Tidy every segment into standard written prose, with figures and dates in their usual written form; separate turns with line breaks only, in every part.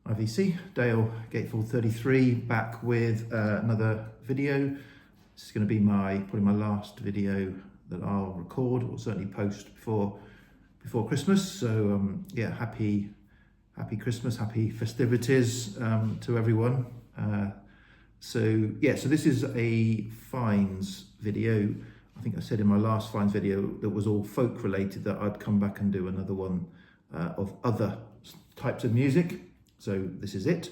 IVC, Dale Gatefold 33, back with another video. This is going to be probably my last video that I'll record, or certainly post before Christmas. So yeah, happy Christmas, happy festivities to everyone. So this is a Finds video. I think I said in my last Finds video that was all folk related that I'd come back and do another one of other types of music. So this is it.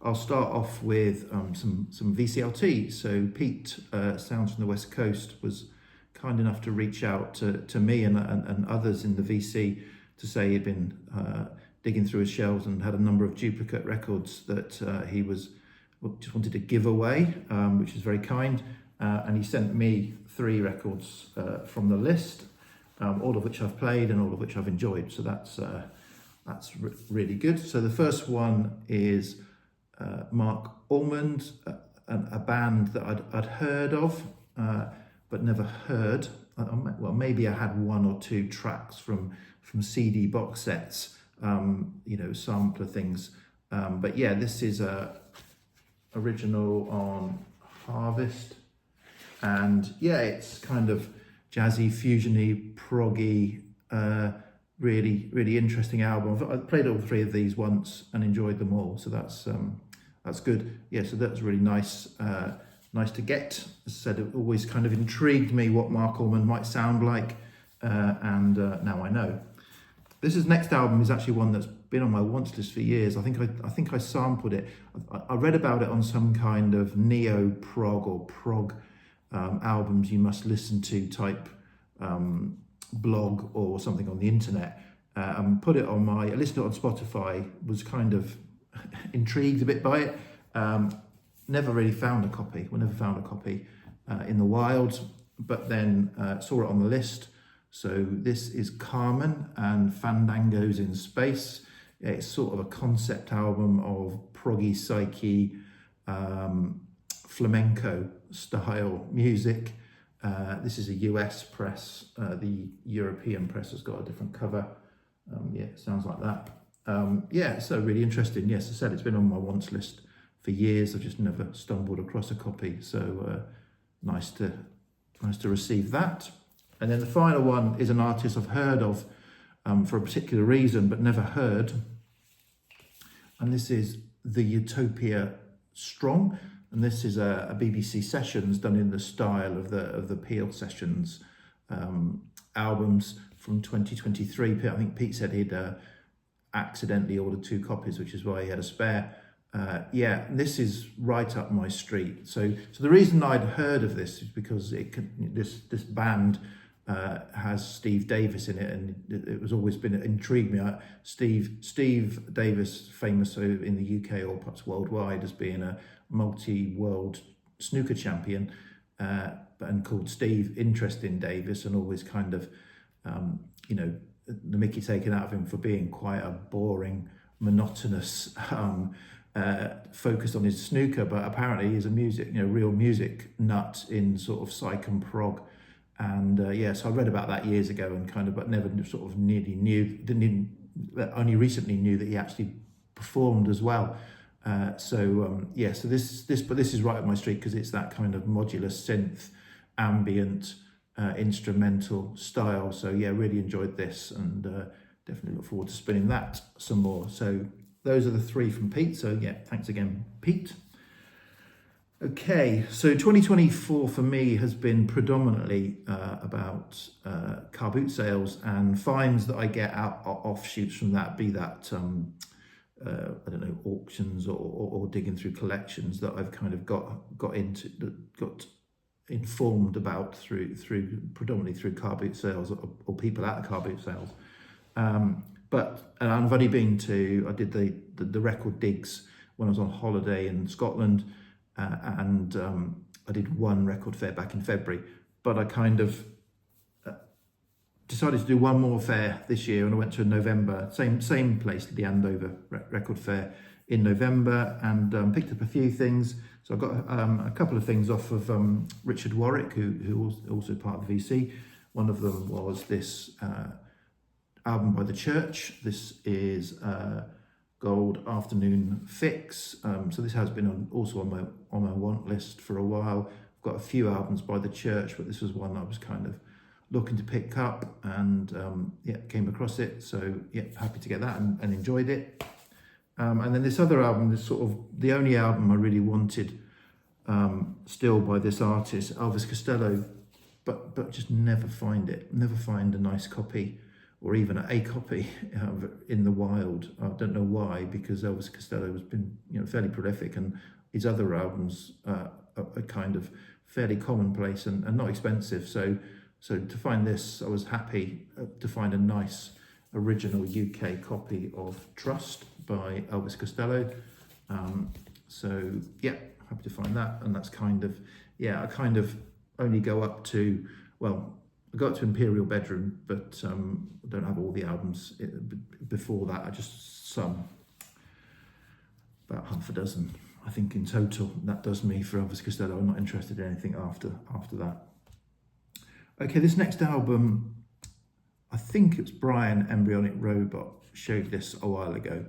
I'll start off with some VCLT. So Pete, Sounds from the West Coast, was kind enough to reach out to me and others in the VC to say he'd been digging through his shelves and had a number of duplicate records that he just wanted to give away, which is very kind. And he sent me 3 records from the list, all of which I've played and all of which I've enjoyed. So that's really good. So the first one is Mark Almond, a band that I'd heard of, but never heard. Well, maybe I had 1 or 2 tracks from CD box sets, sampler things. But yeah, this is original on Harvest, and yeah, it's kind of jazzy, fusiony, proggy, really interesting album. I played all 3 of these once and enjoyed them all, so that's good. Yeah, so that's really nice to get. As I said, it always kind of intrigued me what Mark Almond might sound like, and now I know. This next album is actually one that's been on my wants list for years. I think I sampled it. I read about it on some kind of neo prog or prog albums you must listen to type blog or something on the internet, and put it on I listened to it on Spotify, was kind of intrigued a bit by it. Never really found a copy. We never found a copy in the wild, but then saw it on the list. So this is kman and Fandango's in Space. It's sort of a concept album of proggy psyche, flamenco style music. This is a US press. The European press has got a different cover. Yeah, it sounds like that. Yeah, so really interesting. Yes, I said it's been on my wants list for years. I've just never stumbled across a copy. So nice to receive that. And then the final one is an artist I've heard of for a particular reason, but never heard. And this is the Utopia Strong. And this is a BBC Sessions done in the style of the Peel Sessions albums from 2023. I think Pete said he'd accidentally ordered 2 copies, which is why he had a spare. Yeah, this is right up my street. So the reason I'd heard of this is because this band has Steve Davis in it, and it was always been intrigued me. Steve Davis, famous in the UK or perhaps worldwide as being a multi-world snooker champion, and called Steve, interesting Davis, and always kind of the mickey taken out of him for being quite a boring, monotonous, focused on his snooker, but apparently he's a real music nut in sort of psych and prog. And so I read about that years ago and but never sort of only recently knew that he actually performed as well. So this is right up my street because it's that kind of modular synth, ambient, instrumental style. So yeah, really enjoyed this, and definitely look forward to spinning that some more. So those are the 3 from Pete. So yeah, thanks again, Pete. Okay, so 2024 for me has been predominantly about car boot sales and finds that I get out offshoots from that, be that auctions or digging through collections that I've kind of got informed about through predominantly through car boot sales or people at the car boot sales. But I've only been I did the record digs when I was on holiday in Scotland. And I did 1 record fair back in February, but I kind of decided to do 1 more fair this year, and I went to November, same place, the Andover record fair in November, and picked up a few things. So I got a couple of things off of Richard Warwick, who was also part of the VC. One of them was this album by The Church. This is Gold Afternoon Fix. So this has been also on my want list for a while. I've got a few albums by The Church, but this was one I was kind of looking to pick up, and yeah, came across it. So yeah, happy to get that and enjoyed it. And then this other album is sort of the only album I really wanted still by this artist, Elvis Costello, but just never find it. Never find a nice copy or even a copy in the wild. I don't know why, because Elvis Costello has been fairly prolific, and his other albums are kind of fairly commonplace and not expensive. So to find this, I was happy to find a nice original UK copy of Trust by Elvis Costello. So yeah, happy to find that. And that's kind of, yeah, I kind of only go up to, well, I got to Imperial Bedroom, but I don't have all the albums before that. I just some, about half a dozen, I think, in total. That does me for Elvis Costello. I'm not interested in anything after that. Okay, this next album, I think it's Brian Embryonic Robot showed this a while ago.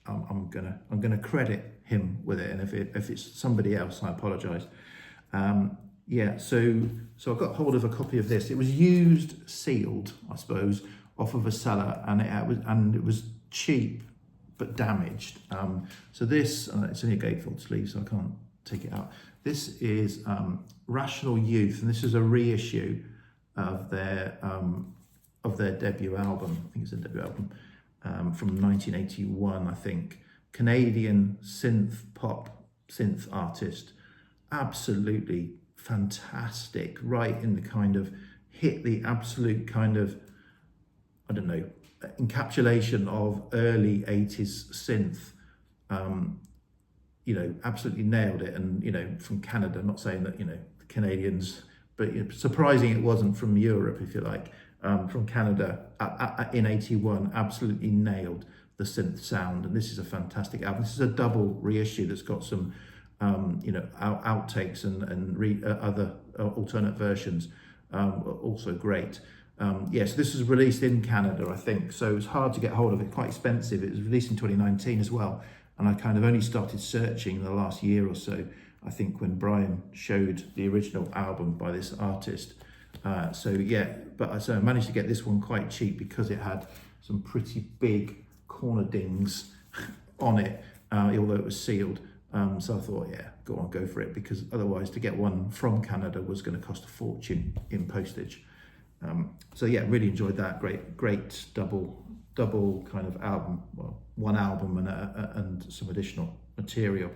I'm gonna credit him with it, and if it's somebody else, I apologise. Yeah, so I got hold of a copy of this. It was used, sealed, I suppose, off of a seller, and it was cheap but damaged. So this, it's only a gatefold sleeve, so I can't take it out. This is Rational Youth, and this is a reissue of their debut album. I think it's a debut album from 1981, I think. Canadian synth artist, absolutely fantastic, right in the kind of, hit the absolute kind of, I don't know, encapsulation of early 80s synth. Absolutely nailed it. And from Canada, not saying that the Canadians, but surprising it wasn't from Europe, if you like, from Canada in 81, absolutely nailed the synth sound. And this is a fantastic album. This is a double reissue that's got some outtakes and other alternate versions, also great. So this was released in Canada, I think, so it's hard to get hold of it, quite expensive. It was released in 2019 as well, and I kind of only started searching in the last year or so, I think, when Brian showed the original album by this artist. So I managed to get this one quite cheap because it had some pretty big corner dings on it, although it was sealed. So I thought, yeah, go for it, because otherwise to get one from Canada was going to cost a fortune in postage. So yeah, really enjoyed that. Great double kind of album. Well, one album and some additional material.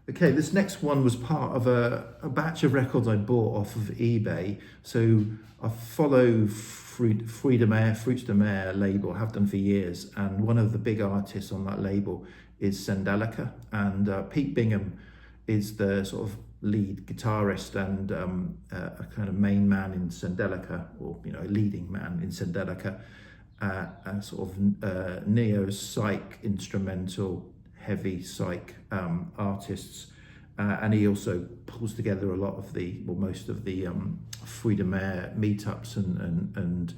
Okay, this next one was part of a batch of records I bought off of eBay. So I follow Fruits de Mer label, have done for years, and one of the big artists on that label is Selica, and Pete Bingham is the sort of lead guitarist and a kind of main man in Selica, or a leading man in Selica, a sort of neo-psych instrumental, heavy psych artists, and he also pulls together a lot of most of the Fruits de Mer meetups and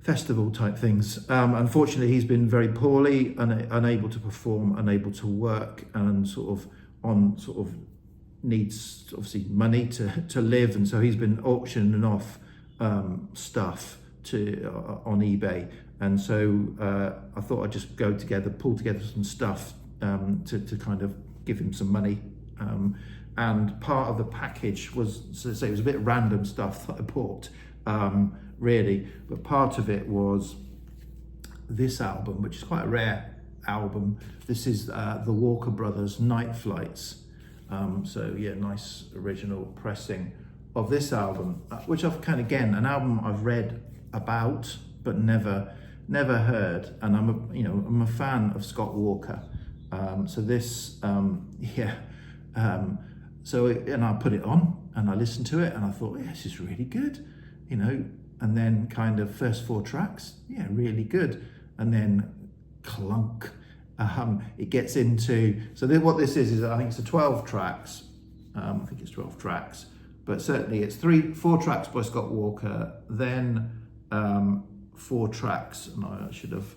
festival type things. Unfortunately, he's been very poorly, unable to perform, unable to work, and sort of needs obviously money to live, and so he's been auctioning off stuff on eBay. And so I thought I'd just pull together some stuff to kind of give him some money. And part of the package was, so to say, it was a bit random stuff that I bought, really, but part of it was this album, which is quite a rare album. This is the Walker Brothers Night Flights. So yeah, nice original pressing of this album, which I've an album I've read about but never heard, and I'm a fan of Scott Walker. So this, and I put it on and I listened to it and I thought, yeah, this is really good, and then kind of first 4 tracks, yeah, really good, and then clunk. It gets into, what this is I think it's 12 tracks. I think it's 12 tracks, but certainly it's 4 tracks by Scott Walker, then 4 tracks, and I should have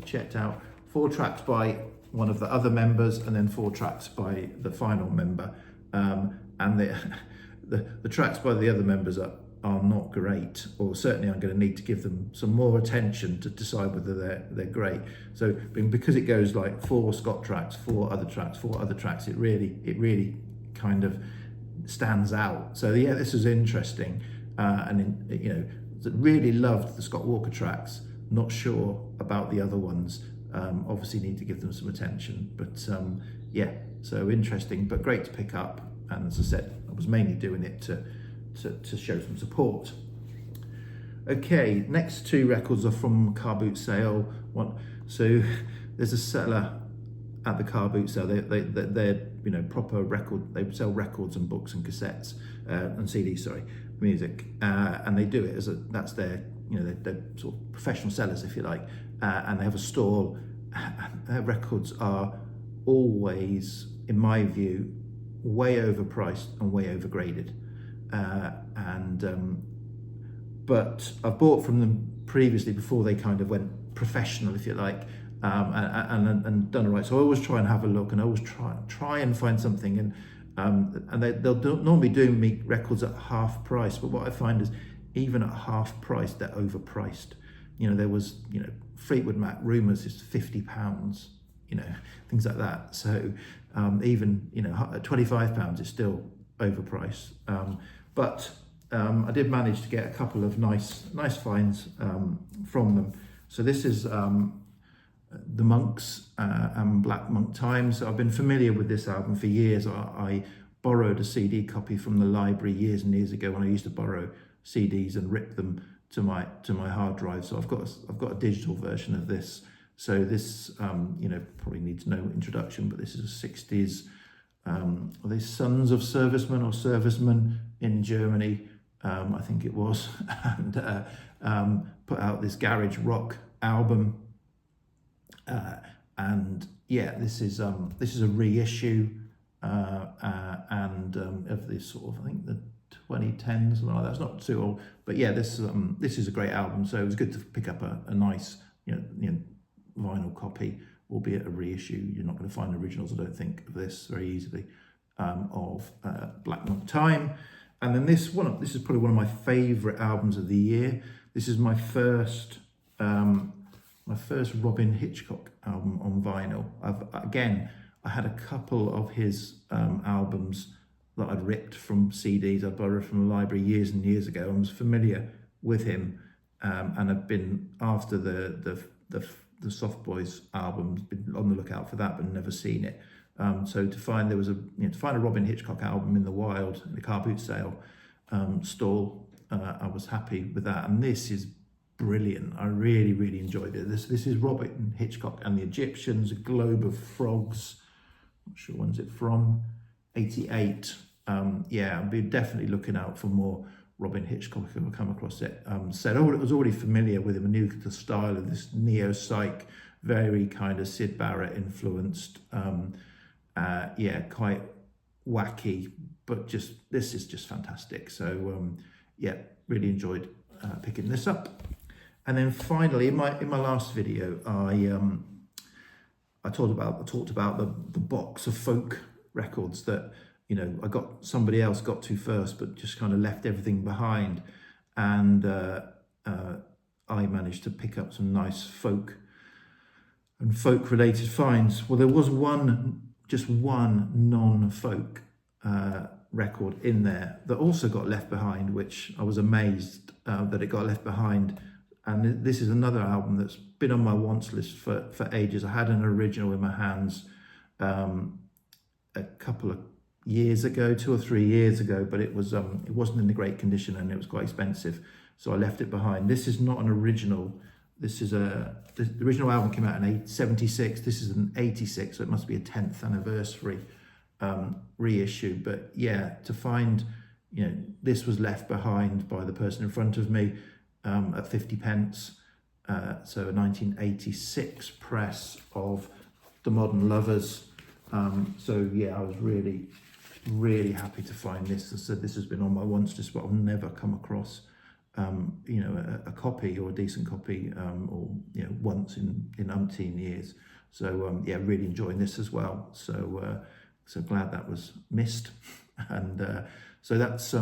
checked out 4 tracks by one of the other members, and then 4 tracks by the final member. And the tracks by the other members are not great, or certainly I'm going to need to give them some more attention to decide whether they're great. So because it goes like 4 Scott tracks, 4 other tracks, 4 other tracks, it really kind of stands out. So yeah, this was interesting, and you know, really loved the Scott Walker tracks. Not sure about the other ones. Obviously need to give them some attention, but yeah, so interesting, but great to pick up. And as I said, I was mainly doing it to show some support. Okay, next 2 records are from car boot sale. So there's a seller at the car boot sale. They're you know, proper record. They sell records and books and cassettes and CDs, sorry, music, and they do it as that's their, you know, they're sort of professional sellers, if you like, and they have a stall. Their records are always, in my view, way overpriced and way overgraded. But I've bought from them previously before they kind of went professional, if you like, and done it right. So I always try and have a look, and I always try and find something, and they'll normally do me records at half price. But what I find is, even at half price, they're overpriced. You know, there was, you know, Fleetwood Mac Rumours is £50, you know, things like that. So even, you know, at £25 is still overpriced. But I did manage to get a couple of nice finds from them. So this is the Monks and Black Monk Time. So I've been familiar with this album for years. I borrowed a CD copy from the library years and years ago when I used to borrow CDs and rip them to my hard drive. So I've got a digital version of this. So this, you know, probably needs no introduction, but this is a 60s. Are they Sons of Servicemen or Servicemen in Germany? I think it was, and put out this garage rock album. And yeah, this is a reissue, and of this sort of, I think, the 2010s, something like that. It's not too old, but yeah, this is a great album. So it was good to pick up a nice, you know, vinyl copy, albeit a reissue. You're not going to find originals, I don't think, of this very easily, of Black Monk Time. And then this is probably one of my favourite albums of the year. This is my first Robin Hitchcock album on vinyl. I had a couple of his albums that I'd ripped from CDs I borrowed from the library years and years ago. I was familiar with him, and I've been after the Soft Boys albums, been on the lookout for that, but never seen it. So to find a Robin Hitchcock album in the wild, in the car boot sale stall, I was happy with that. And this is brilliant. I really enjoyed it. This is Robin Hitchcock and the Egyptians, A Globe of Frogs. Not sure when's it from. 88. Yeah, I'll be definitely looking out for more Robin Hitchcock if I come across it. I was already familiar with him. I knew the style of this neo-psych, very kind of Syd Barrett influenced. Yeah, quite wacky, but this is just fantastic. So yeah, really enjoyed picking this up. And then finally, in my last video, I talked about the box of folk records that, you know, somebody else got to first, but just kind of left everything behind. And I managed to pick up some nice folk and folk related finds. Well, there was just one non-folk record in there that also got left behind, which I was amazed that it got left behind. And this is another album that's been on my wants list for ages. I had an original in my hands a couple of years ago, 2 or 3 years ago, but it wasn't in the great condition and it was quite expensive, so I left it behind. This is not an original. This is the original album came out in 76. This is an 86, so it must be a 10th anniversary reissue. But yeah, to find, you know, this was left behind by the person in front of me at 50 pence. So a 1986 press of The Modern Lovers. So yeah, I was really happy to find this. As I said, this has been on my wants list, but I've never come across you know, a copy or a decent copy, or, you know, once in umpteen years. So yeah, really enjoying this as well. So so glad that was missed. And so that's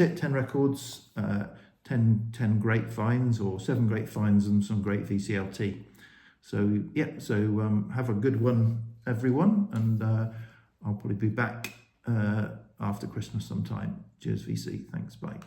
it. 10 records, 10 great finds, or 7 great finds and some great VCLT. So yeah, so have a good one, everyone, and I'll probably be back after Christmas sometime. Cheers, VC. Thanks. Bye.